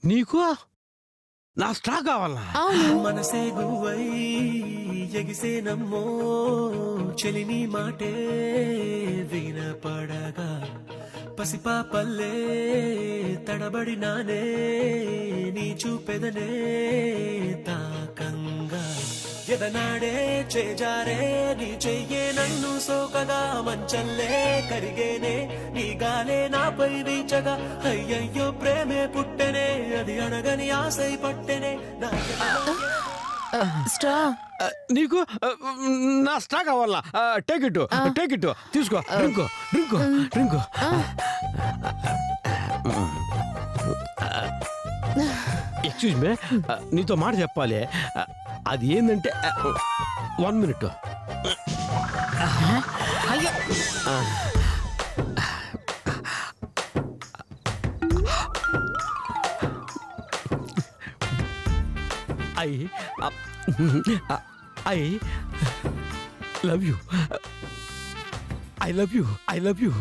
నీకు నా స్ట్రా కావాలా? మనసే గువై ఎగిసే నమ్మో చెలిని మాటే వినపడగా పసిపాపల్లే తడబడినానే నీ చూపెదనే తాకంగా ఎదనాడే చేజారే నీ చెయ్యే నన్ను సోకగా మంచల్లే కరిగేనే నీ గాలే నాపై వీచగా అయ్యయ్యో ప్రేమే పుట్టెనే అది అడగని ఆశై పట్టెనే స్ట్రా నీకు నా స్ట్రా కావాలా? టేక్ ఇట్ తీసుకో. డ్రింక్ ఎక్స్క్యూజ్ మీ, నీతో మాట చెప్పాలి. అది ఏంటంటే 1 minute. అయ్యో I love you. I love you.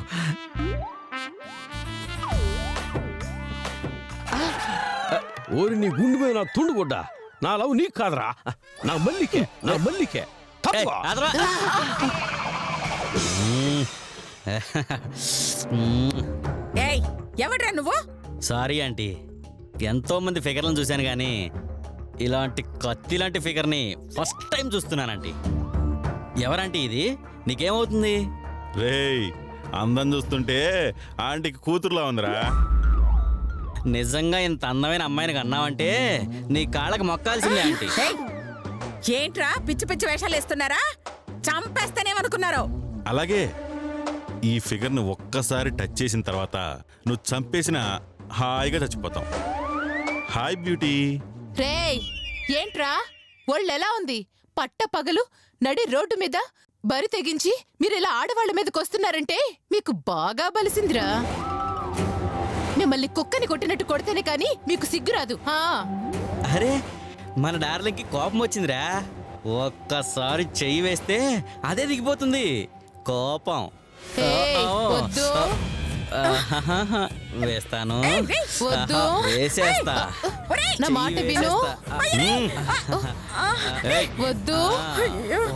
ఓరి నీ గుండె మీద నా తుండు కొడ్డా. నా లవ్ నీకు కాదరా, నా మల్లికే తప్ప. ఏయ్ ఎవడ్రా నువ్వు? సారీ ఆంటీ, ఎంతో మంది ఫిగర్లను చూశాను కానీ ఇలాంటి కత్తి లాంటి ఫిగర్ని ఫస్ట్ టైం చూస్తున్నానంటీ. ఎవరంటీ ఇది? నీకేమవుతుంది? రేయ్, అందం చూస్తుంటే ఆంటీకి కూతురులా ఉందిరా. నిజంగా ఇంత అందమైన అమ్మాయిని అన్నావంటే నీ కాళ్ళకి మొక్కాల్సిందే ఆంటీ. ఏయ్, ఏంట్రా పిచ్చి పిచ్చి వేషాలు వేస్తున్నారా? చంపేస్తానేమనుకున్నారు? అలాగే ఈ ఫిగర్ని ఒక్కసారి టచ్ చేసిన తర్వాత నువ్వు చంపేసిన హాయిగా చచ్చిపోతాం. Hi beauty. రేయ్, ఏంట్రా ఒళ్ళెలా ఉంది? పట్ట పగలు నడి రోడ్డు మీద బరి తెగించి మీరిలా ఆడవాళ్ల మీదకి వస్తున్నారంటే మీకు బాగా బలిసిందిరా. మిమ్మల్ని కుక్కని కొట్టినట్టు కొడితేనే కాని మీకు సిగ్గురాదు. అరే, మన డార్లింగ్కి కోపం వచ్చిందిరా. ఒక్కసారి చెయ్యి వేస్తే అదే దిగిపోతుంది కోపం. వద్దు వేస్తాను, వద్దు, వేసేస్తా. నా మాట విను. వద్దు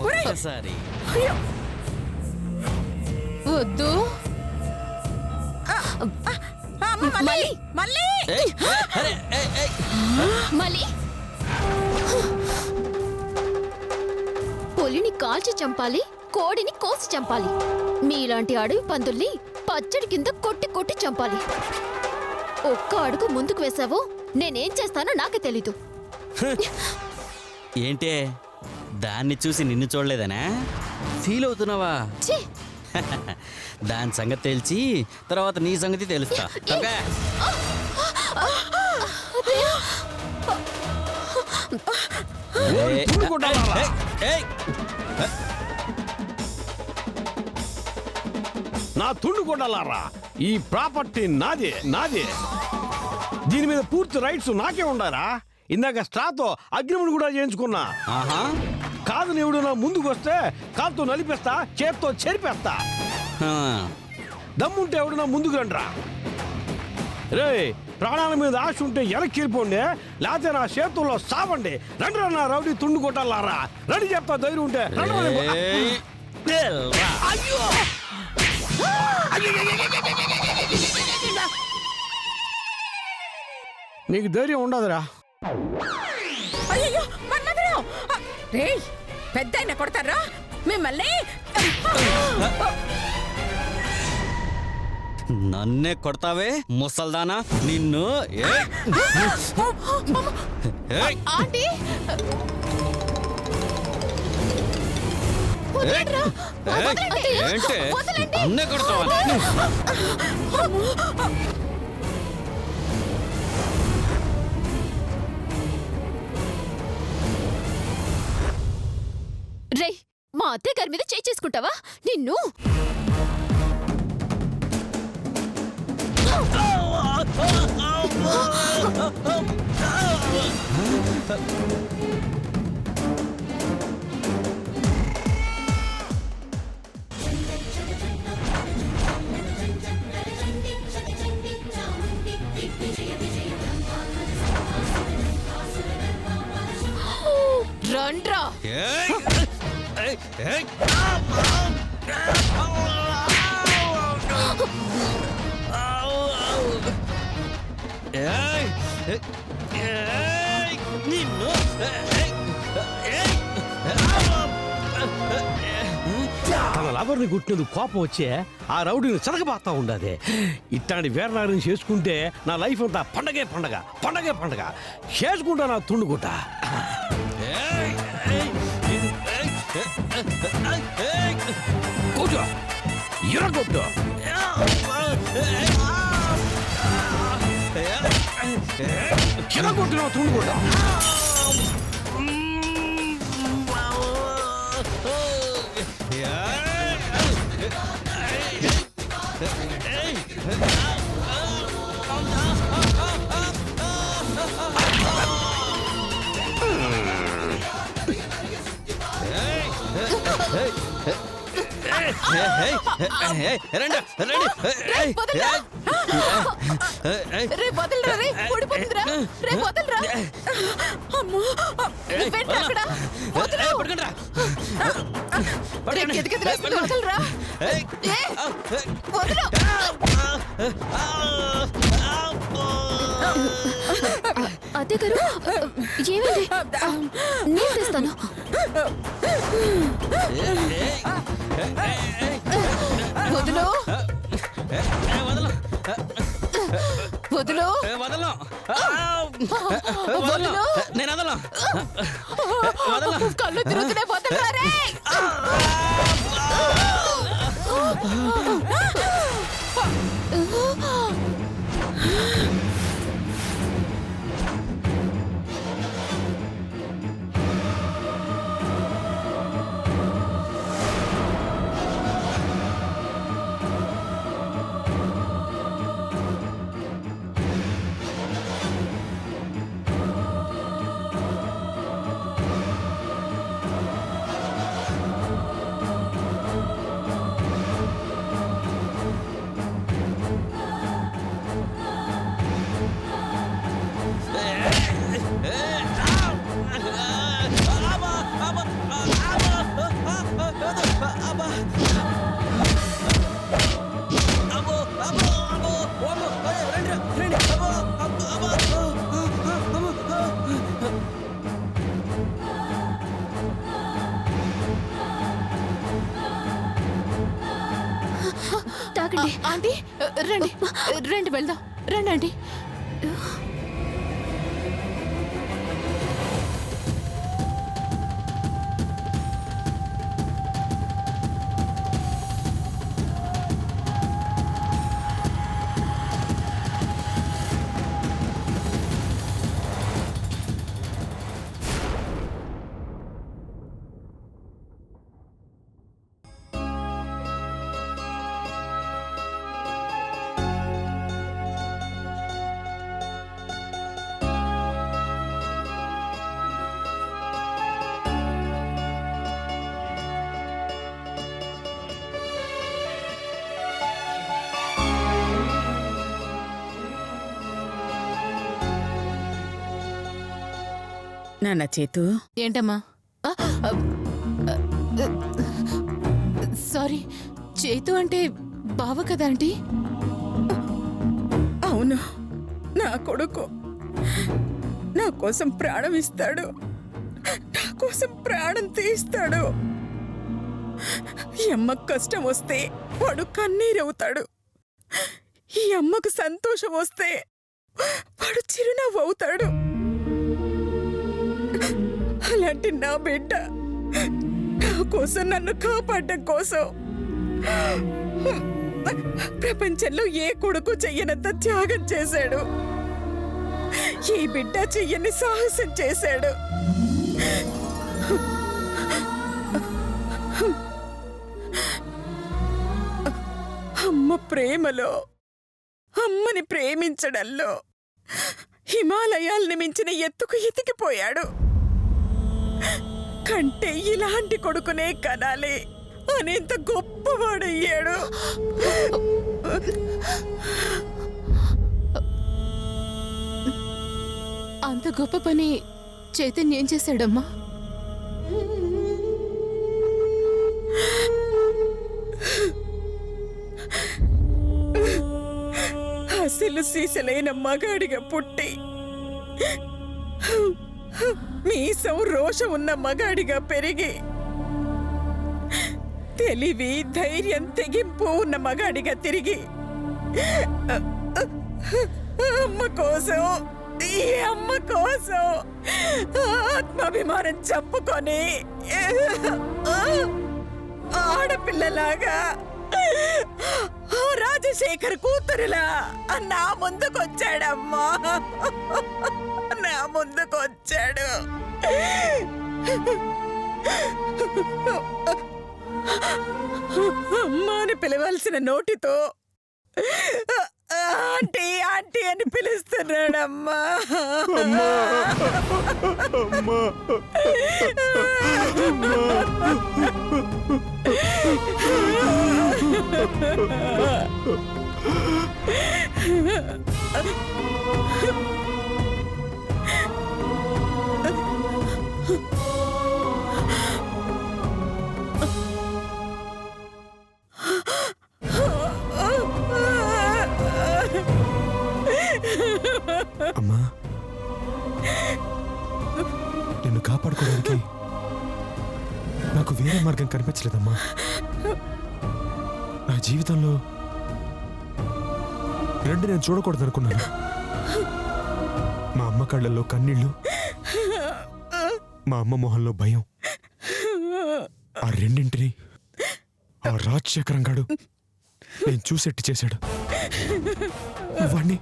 ఒక్కసారి వద్దు. మళ్ళీ పులిని కాల్చి చంపాలి, కోడిని కోసి చంపాలి. మీలాంటి అడవి పందుల్ని పచ్చడి కింద కొట్టి కొట్టి చంపాలి. ఒక్క అడుగు ముందుకు వేసావో నేనేం చేస్తానో నాకే తెలీదు. ఏంటే, దాన్ని చూసి నిన్ను చూడలేదనా ఫీల్ అవుతున్నావా? ఛీ! దాని సంగతి తెలిసి తర్వాత నీ సంగతి తెలుస్తా. ఓకే? నా తుండు కొట్టాలారా. ఈ ప్రాపర్టీ నాదే. దీని మీద పూర్తి రైట్స్ నాకే ఉండారా. ఇందాక స్ట్రాతో అగ్రిమెంట్ కూడా చేయించుకున్నా. కాదు నీవుడు నా ముందుకు వస్తే కాలుతో నలిపేస్తా, చేత్తో చెరిపేస్తా. దమ్ముంటే ఎవడు నా ముందుకు రండ్రా. రే, ప్రాణాల మీద ఆశ ఉంటే వెనక్కి వెళ్ళిపోండి, లేకపోతే నా చేతుల్లో సావండి. రండి నా రౌడీ తుండు కొట్టాలారా. రండి చెప్తా, ధైర్యం ఉంటే. అయ్యో, నీకు ధైర్యం ఉండదురా. అయ్యో మన్మధుడు! రేయ్, పెద్ద ఆయన కొడతారా మిమ్మల్ని? నన్నే కొడతావే ముసల్దానా నిన్ను! ఆంటీ, ఏంటే నన్నే కొడతావా? రే, మా అత్తయ్య గారి మీద చేయి చేసుకుంటావా నిన్ను? రండ్రా. తన లవర్ని గుట్టినందుకు కోపం వచ్చే ఆ రౌడీని చెరగబాతా ఉండదే. ఇట్లాంటి వీరనారిని చేసుకుంటే నా లైఫ్ అంతా పండగే పండగ, పండగే పండగ చేసుకుంటా నా తుండుకుంట. కూర్చో, ఎరగొట్టు. ఎరగొట్టు నా తుండుకుంట. రే వదలరా, రే ఊడిపోతుందిరా. రే వదలరా. అమ్మో, నువ్వేంట్రా అక్కడ? వదలు. రే, కితకితలేస్తుంది, వదలరా. ఏ, వదలు. అదే గారు ఏమైంది? నేను తెస్తాను. వదులు. వదులు. వదులు. నేను వదలను. కళ్ళు తిరుగుతున్నాయి, వదలరా రే. తాగండి. ఆంటీ, రండి రండి వెళ్దాం. రండి ఆంటీ. నాన్న చేతు, ఏంటమ్మా? సారీ, చేతు అంటే బావ కదా ఆంటీ? అవును, నా కొడుకు నా కోసం ప్రాణం ఇస్తాడు, నా కోసం ప్రాణం తీస్తాడు. ఈ అమ్మకు కష్టం వస్తే వాడు కన్నీరవుతాడు, ఈ అమ్మకు సంతోషం వస్తే వాడు చిరునవ్వు అవుతాడు. అలాంటి నా బిడ్డ నా కోసం, నన్ను కాపాడడం కోసం ప్రపంచంలో ఏ కొడుకు చెయ్యనంత త్యాగం చేశాడు, ఏ బిడ్డ చెయ్యని సాహసం చేశాడు. అమ్మ ప్రేమలో, అమ్మని ప్రేమించడంలో హిమాలయాల్ని మించిన ఎత్తుకు ఎతికిపోయాడు. కంటే ఇలాంటి కొడుకునే కనాలి అనేంత గొప్పవాడయ్యాడు. అంత గొప్ప పని చైతన్య ఏం చేశాడమ్మా? అసలు సీసలైన మగాడిగా పుట్టి మీసం రోషం ఉన్న మగాడిగా పెరిగి తెలివి ధైర్యం తెగింపు ఉన్న మగాడిగా తిరిగి అమ్మ కోసం ఈ అమ్మ కోసం ఆత్మాభిమానం చంపుకొని ఆడపిల్లలాగా ఆ రాజశేఖర్ కూతురులా నా ముందుకొచ్చాడమ్మా, నా ముందుకొచ్చాడు. అమ్మా అని పిలవాల్సిన నోటితో ఆంటీ ఆంటీ అని పిలుస్తున్నాడమ్మా. అమ్మా, నిన్ను కాపాడుకోవడానికి నాకు వేరే మార్గం కనిపించలేదమ్మా. నా జీవితంలో రెండు నేను చూడకూడదనుకున్నాను. మా అమ్మ కళ్ళల్లో కన్నీళ్ళు, మా అమ్మ మొహంలో భయం. ఆ రెండింటిని ఆ రాజశేఖరం గాడు నేను చూసెట్టి చేశాడు. వాణ్ణి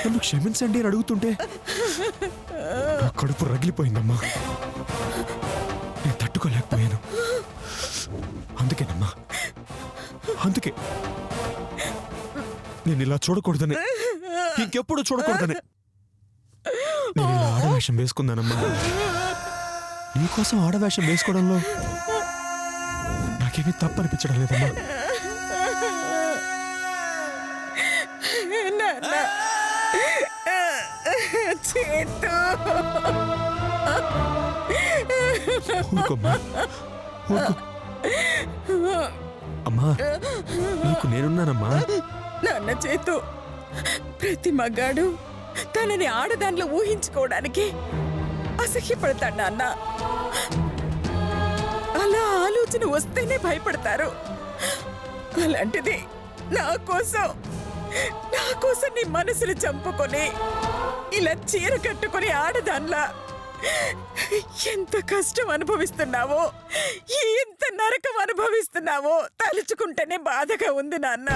నన్ను క్షమించండి అని అడుగుతుంటే నా కడుపు రగిలిపోయిందమ్మా. నేను తట్టుకోలేకపోయాను. అందుకేనమ్మా, అందుకే నేను ఇలా చూడకూడదని, ఇంకెప్పుడు చూడకూడదని నేను ఇలా ఆడవేషం వేసుకున్నానమ్మా. నీకోసం ఆడవేషం వేసుకోవడంలో నాకేమీ తప్పనిపించడం లేదమ్మా. ఊరుకోమ్మా, ఊరుకో. అమ్మా, నీకు నేనున్నానమ్మా. నాన్న చేతు, ప్రతి మగాడు తనని ఆడదానిలో ఊహించుకోవడానికి అసహ్యపడతాడు నాన్న. అలా ఆలోచన వస్తేనే భయపడతారు. అలాంటిది నా కోసం నీ మనసును చంపుకొని ఇలా చీర కట్టుకొని ఆడదాన్లా ఎంత కష్టం అనుభవిస్తున్నావో, ఎంత నరకం అనుభవిస్తున్నావో తలుచుకుంటేనే బాధగా ఉంది నాన్న.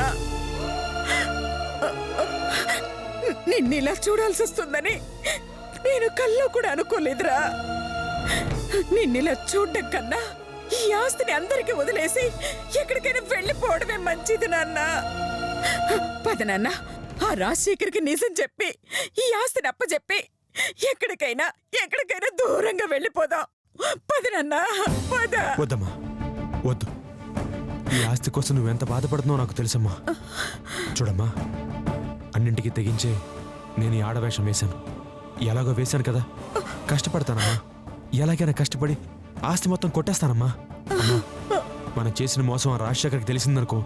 నిన్నిలా చూడాల్సి వస్తుందని నేను కల్లో కూడా అనుకోలేదురా. నిన్నిలా చూడడం కన్నా ఈ ఆస్తిని అందరికీ వదిలేసి ఎక్కడికైనా వెళ్ళిపోవడమే మంచిది నాన్న. పద నాన్న, ఆ రాజశేఖర్కి నిజం చెప్పి ఈ ఆస్తిని అప్పచెప్పి ఎక్కడికైనా దూరంగా వెళ్ళిపోదాం. పద నాన్న, పద. వద్దమ్మా, వద్దు. ఈ ఆస్తి కోసం నువ్వెంత బాధపడుతున్నావు నాకు తెలుసమ్మా. చూడమ్మా, అన్నింటికి తెగించే నేను ఈ ఆడవేషం వేశాను. ఎలాగో వేశాను కదా, కష్టపడతానమ్మా. ఎలాగైనా కష్టపడి ఆస్తి మొత్తం కొట్టేస్తానమ్మా. అమ్మా, మనం చేసిన మోసం ఆ రాజశేఖర్కి తెలిసిందనుకో,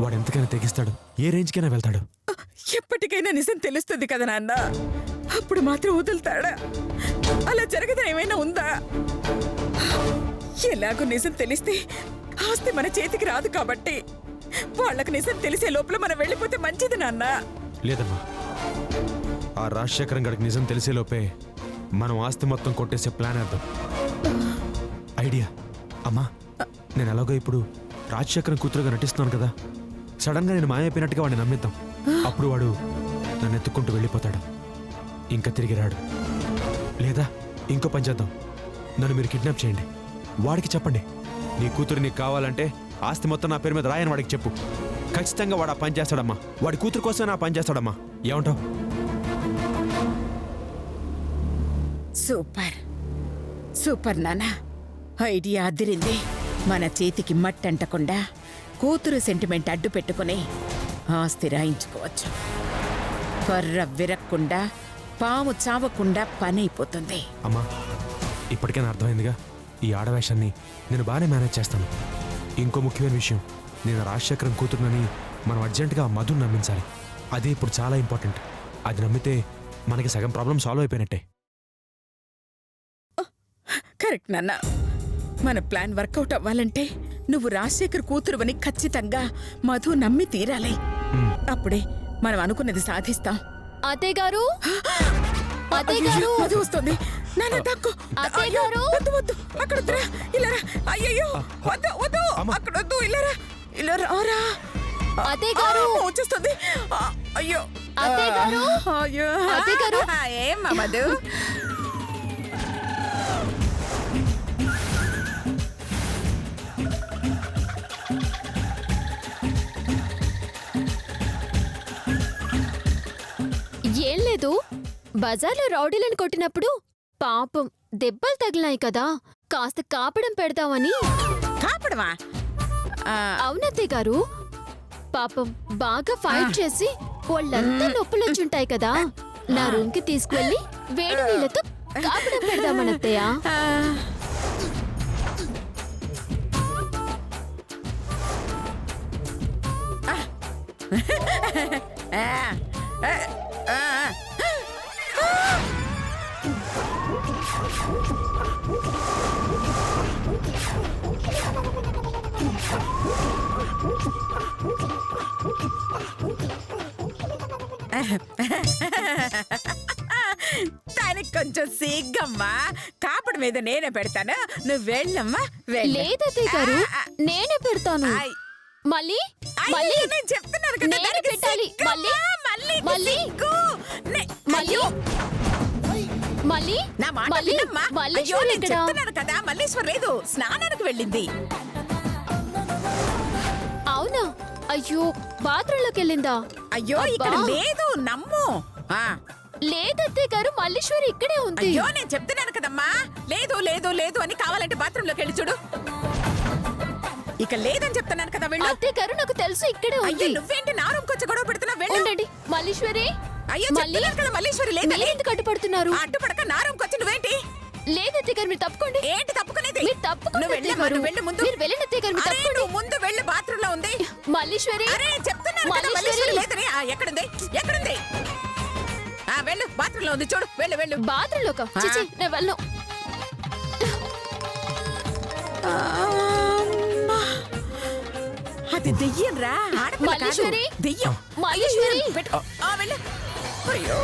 వాడు ఎంతకైనా తెగిస్తాడు, ఏ రేంజ్కైనా వెళ్తాడు. ఎప్పటికైనా నిజం తెలుస్తుంది కదా నాన్న, అప్పుడు మాత్రం వదులుతాడా? అలా జరగదా ఏమైనా ఉందా? ఎలాగో నిజం తెలిస్తే ఆస్తి మన చేతికి రాదు కాబట్టి వాళ్ళకి నిజం తెలిసే లోపల మనం వెళ్ళిపోతే మంచిది నాన్న. లేదమ్మా, ఆ రాజశేఖరం గడికి నిజం తెలిసేలోపే మనం ఆస్తి మొత్తం కొట్టేసే ప్లాన్ వేద్దాం. ఐడియా. అమ్మా, నేను ఎలాగో ఇప్పుడు రాజశేఖరం కూతురుగా నటిస్తున్నాను కదా, సడన్ గా నేను మాయమైపోయినట్టుగా వాడిని నమ్మిద్దాం. అప్పుడు వాడు నన్ను ఎత్తుక్కుంటూ వెళ్ళిపోతాడు, ఇంకా తిరిగి రాడు. లేదా ఇంకో పని చేద్దాం, నన్ను మీరు కిడ్నాప్ చేయండి. వాడికి చెప్పండి, నీ కూతురు నీకు కావాలంటే ఆస్తి మొత్తం నా పేరు మీద రాయని వాడికి చెప్పు. ఖచ్చితంగా వాడు ఆ పని చేస్తాడమ్మా. వాడి కూతురు కోసం నా పని చేస్తాడమ్మా. ఏమంటావు? సూపర్ సూపర్ నాన్న, ఐడియా అదిరింది. మన చేతికి మట్టంటకుండా కూతురు సెంటిమెంట్ అడ్డు పెట్టుకుని ఆస్తి రాయించుకోవచ్చు. కర్ర విరక్కుండా, పాము చావకుండా పని అయిపోతుంది. అమ్మా, ఇప్పటికైనా అర్థమైందిగా, ఈ ఆడవేషాన్ని నేను బాగానే మేనేజ్ చేస్తాను. ఇంకో ముఖ్యమైన విషయం, నేను రాజశేఖరం కూతురునని మనం అర్జెంటుగా ఆ మధుని నమ్మించాలి. అదే ఇప్పుడు చాలా ఇంపార్టెంట్. అది నమ్మితే మనకి సగం ప్రాబ్లం సాల్వ్ అయిపోయినట్టే. కరెక్ట్ నాన్న. మన ప్లాన్ వర్కౌట్ అవ్వాలంటే నువ్వు రాజశేఖర్ కూతురువని ఖచ్చితంగా మధు నమ్మి తీరాలి. అప్పుడే మనం అనుకున్నది సాధిస్తాం. అత్తయ్య గారు, అత్తయ్య గారు, మధు వస్తుంది. నాన్న తక్కువ. అత్తయ్య గారు. వద్దు వద్దు, అక్కడ వద్దురా, ఇలా రా. అయ్యయ్యో, వద్దు వద్దు, అక్కడ వద్దు, ఇలా రా, ఇలా రారా. అత్తయ్య గారు. వచ్చేస్తుంది. అయ్యో అత్తయ్య గారు. అయ్యో అత్తయ్య గారు. ఏం మధు? ఏం లేదు, బజార్లో రౌడీలను కొట్టినప్పుడు పాపం దెబ్బలు తగిలాయి కదా, కాస్త కాపడం పెడదామని. కాపడమా? అవునత్తయ్య గారు, పాపం బాగా ఫైట్ చేసి వాళ్ళంతా నొప్పులొచ్చుంటాయి కదా, నా రూమ్కి తీసుకువెళ్ళి వేడి నీళ్ళతో కాపడం పెడదామనత్తయ్య. దానికి కొంచెం సిగ్గమ్మా. కాపడి మీద నేనే పెడతాను, నువ్వు వెళ్ళమ్మా, వెళ్ళు. లేదత్తయ్య గారు, నేనే పెడతాను. ఆయ్. మళ్ళీ అయ్యో, మళ్ళీ నేను చెప్తున్నాను కదా, నేనే దానికి పెట్టాలి. సిగ్గమ్మా, మళ్ళీ మళ్ళీ మళ్ళీ సిగ్గు. మళ్ళీ అయ్యో, మళ్ళీ నా మాట మళ్ళీ వినమ్మా. అయ్యో, మల్లీశ్వరి నేను ఎక్కడా? చెప్తున్నాను కదా, మల్లీశ్వర్ లేదు, స్నానానికి వెళ్ళింది. అవునా? అయ్యో, బాత్రూంలోకి వెళ్ళిందా? అయ్యో, ఇక్కడ అబ్బా. లేదు, నమ్ము. ఆ, లేదత్తయ్య గారు, మల్లీశ్వరి ఇక్కడే ఉంది. అయ్యో, నేను చెప్తున్నాను కదమ్మా, లేదు లేదు లేదు అని. కావాలంటే బాత్రూంలోకి వెళ్ళి చూడు. ఇక లేదని చెప్తున్నాను కదా, వెళ్ళు. అత్తయ్య గారు, నాకు తెలుసు ఇక్కడే అయ్యో, ఉంది. నువ్వేంటి నా రూమ్కి వచ్చి గొడవ పెడుతున్నావు? వెళ్ళు. ఉండండి, మల్లీశ్వరి. అయ్యో, మళ్ళీ చెప్తున్నాను కదా, మల్లీశ్వరి లేదని. మీరెందుకు అడ్డుపడుతున్నారు? అడ్డుపడక నా రూమ్కి వచ్చి నువ్వేంటి? లేదత్తయ్య గారు, మీరు తప్పుకోండి. ఏంటి తప్పుకునేది? మీరు తప్పుకోండి నువ్వు అత్తయ్య వెళ్ళమ్మా, గారు. నువ్వు వెళ్ళు ముందు. మీరు వెళ్ళండి అత్తయ్య గారు, మీరు అరే, తప్పుకోండి. నువ్వు ముందు వెళ్ళు, బాత్రూంలో ఉంది. మల్లీశ్వరి. అరే, చెప్తున్నాను కదా, మల్లీశ్వరి. మల్లీశ్వరి లేదని. ఎక్కడుంది? ఎక్కడుంది? వెళ్ళు, బాత్రూంలో ఉంది, చూడు, వెళ్ళు వెళ్ళు. బాత్రూంలోకి చిచి, నేను వెళ్ళను. అది దెయ్యం రా, ఆడపిల్ల కాదు. మల్లీశ్వరి. దెయ్యం. మల్లీశ్వరి. అయ్యో, పెట్టు. వెళ్ళు. అయ్యో.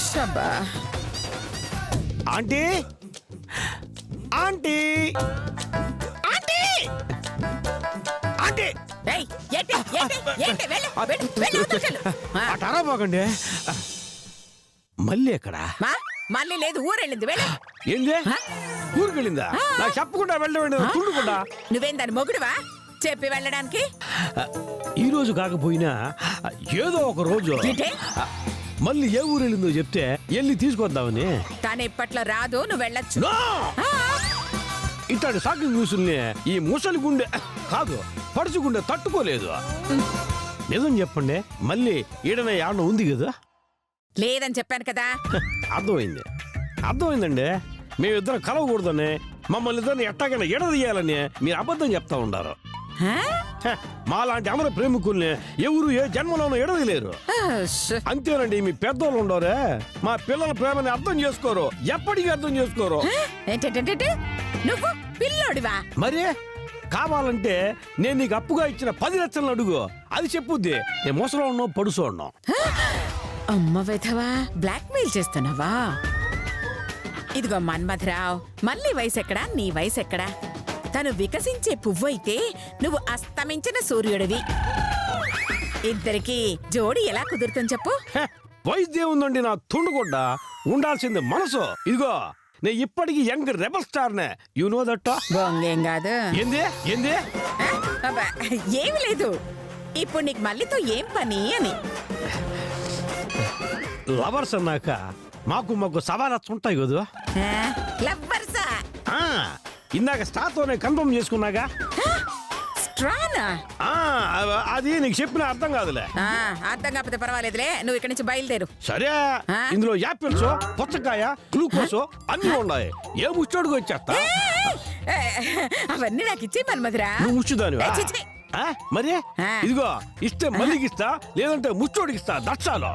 శబ్బా. ఆంటీ ఆంటీ ఆంటీ ఆంటీ ఏయ్, ఏంటి? ఏంటి? ఏంటి? వెళ్ళు, వెళ్ళు, వెళ్ళు, అవతలికి వెళ్ళు. అటారాబాకండి. మళ్ళీ ఎక్కడా? మళ్ళీ లేదు, ఊరెళ్ళింది, వెళ్ళు. ఏంది? ఊరికెళ్ళిందా? నాకు చెప్పకుండా వెళ్ళండి, తుండకుండా. నువ్వేం దాని మొగుడువా చెప్పి వెళ్ళడానికి? ఈ రోజు కాకపోయినా ఏదో ఒక రోజు ఏంటి? మళ్ళీ ఏ ఊరు వెళ్ళిందో చెప్తే వెళ్ళి తీసుకొద్దామని. తాను ఇప్పట్లో రాదు, నువ్వు వెళ్ళొచ్చు. నో! ఇట్లాంటి సాకి న్యూసుల్ని ఈ ముసలి గుండె కాదు, పడుచు గుండె తట్టుకోలేదు. నిజం చెప్పండి, మళ్ళీ ఈడన యాడ ఉంది కదా? లేదని చెప్పాను కదా. అర్థమైంది, అర్థమైందండి. మేమిద్దరం కలవకూడదని, మమ్మల్ని ఇద్దరిని ఎట్టాగైనా ఎడదీయాలని మీరు అబద్ధం చెప్తా ఉండారు. హ? మాలాంటి అమర ప్రేమికుల్ని ఎవరు ఏ జన్మలోనూ ఎడదలేరు. అంతేనండి, మీ పెద్దోళ్ళు ఉండరే, మా పిల్లల ప్రేమని అర్థం చేసుకోరు, ఎప్పటికీ అర్థం చేసుకోరు. ఏంటంటే నువ్వు పిల్లోడివా? మరి కావాలంటే నేను నీకు అప్పుగా ఇచ్చిన 10 లక్షలను అడుగు, అది చెప్పుద్ది. నేను ముసలో ఉన్నావు, పడుసో ఉన్నావు. అమ్మ విధవా, బ్లాక్ మెయిల్ చేస్తున్నావా? ఇదిగో మన్మథరావు, మళ్ళీ వయసు ఎక్కడా, నీ వయసు ఎక్కడా? తను వికసించే పువ్వు అయితే నువ్వు అస్తమించిన సూర్యుడివి. ఇద్దరికి జోడి ఎలా కుదురుతుంది చెప్పు? వైద్యం ఉందండి, నా తుండుగొడ్డ. ఉండాల్సింది మనసు. ఇదిగో, నేను ఇప్పటికీ యంగ్ రెబల్ స్టార్నే. You know that. బొంగేం కాదు. ఏంది ఏంది? అబ్బా, ఏమి లేదు. ఇప్పుడు నీకు మళ్ళీతో ఏం పని అని. లవర్స్ అన్నాక మాకు సవాలత్స్ ఉంటాయి కదా. లవ్వర్సా? ఇందాక స్టార్తోనే కన్ఫర్మ్ చేసుకున్నాగా. స్ట్రానా ఆ, అది నీకు చెప్పిన అర్థం కాదులే. అర్థం కాకపోతే పర్వాలేదులే, నువ్వు ఇక్కడి నుంచి బయలుదేరు. సరే ఆ? ఇందులో యాపిల్స్ పుచ్చకాయ గ్లూకోస్ అన్ని ఉన్నాయి. ఏ ముచ్చోడుకు వచ్చేస్తా అవన్నీ నాకు ఇచ్చే మన్మధురా. నువ్వు ముచ్చుదానివా? ఏ, ఛీ, ఛీ. మరి ఆ. ఇదిగో ఇస్తే మల్లికి ఇస్తా, లేదంటే ముచ్చోడికి ఇస్తా. దచ్చాలు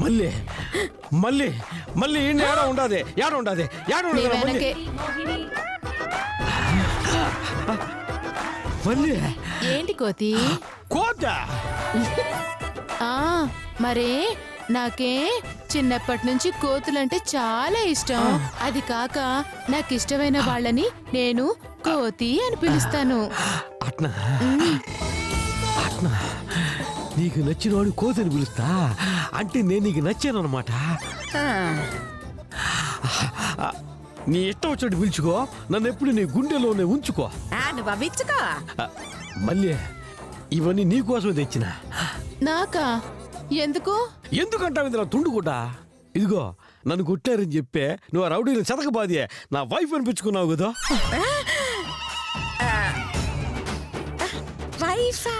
మళ్ళీ మళ్ళీ మళ్ళీ ఏడ ఉండదు, ఏడ ఉండదు, ఏడ నీ ఉండదు మళ్ళీ. వెనకే మళ్ళీ ఏంటి కోతి? కోత ఆ మరే నాకే చిన్నప్పటి నుంచి కోతులంటే చాలా ఇష్టం. అది కాక నాకు ఇష్టమైన వాళ్ళని నేను కోతి అని పిలుస్తాను. అట్నా అట్నా నీకు నచ్చిన వాడు కోతని పిలుస్తా అంటే నేను నీకు నచ్చాను అనమాట. ఆ, నీ ఇష్టం వచ్చాడు పిలుచుకో, నన్ను ఎప్పుడు నీ గుండెలోనే ఉంచుకో. నువ్వు అవ్విచ్చుకో. మళ్ళీ ఇవన్నీ నీకోసమే తెచ్చిన. నాకా? ఎందుకు? ఎందుకంటావు ఇందులో తుండుకుంటా? ఇదిగో నన్ను కొట్టారని చెప్పే నువ్వు ఆ రౌడీని చతకబాదియే నా వైఫ్ అనిపించుకున్నావు కదా. వైఫా?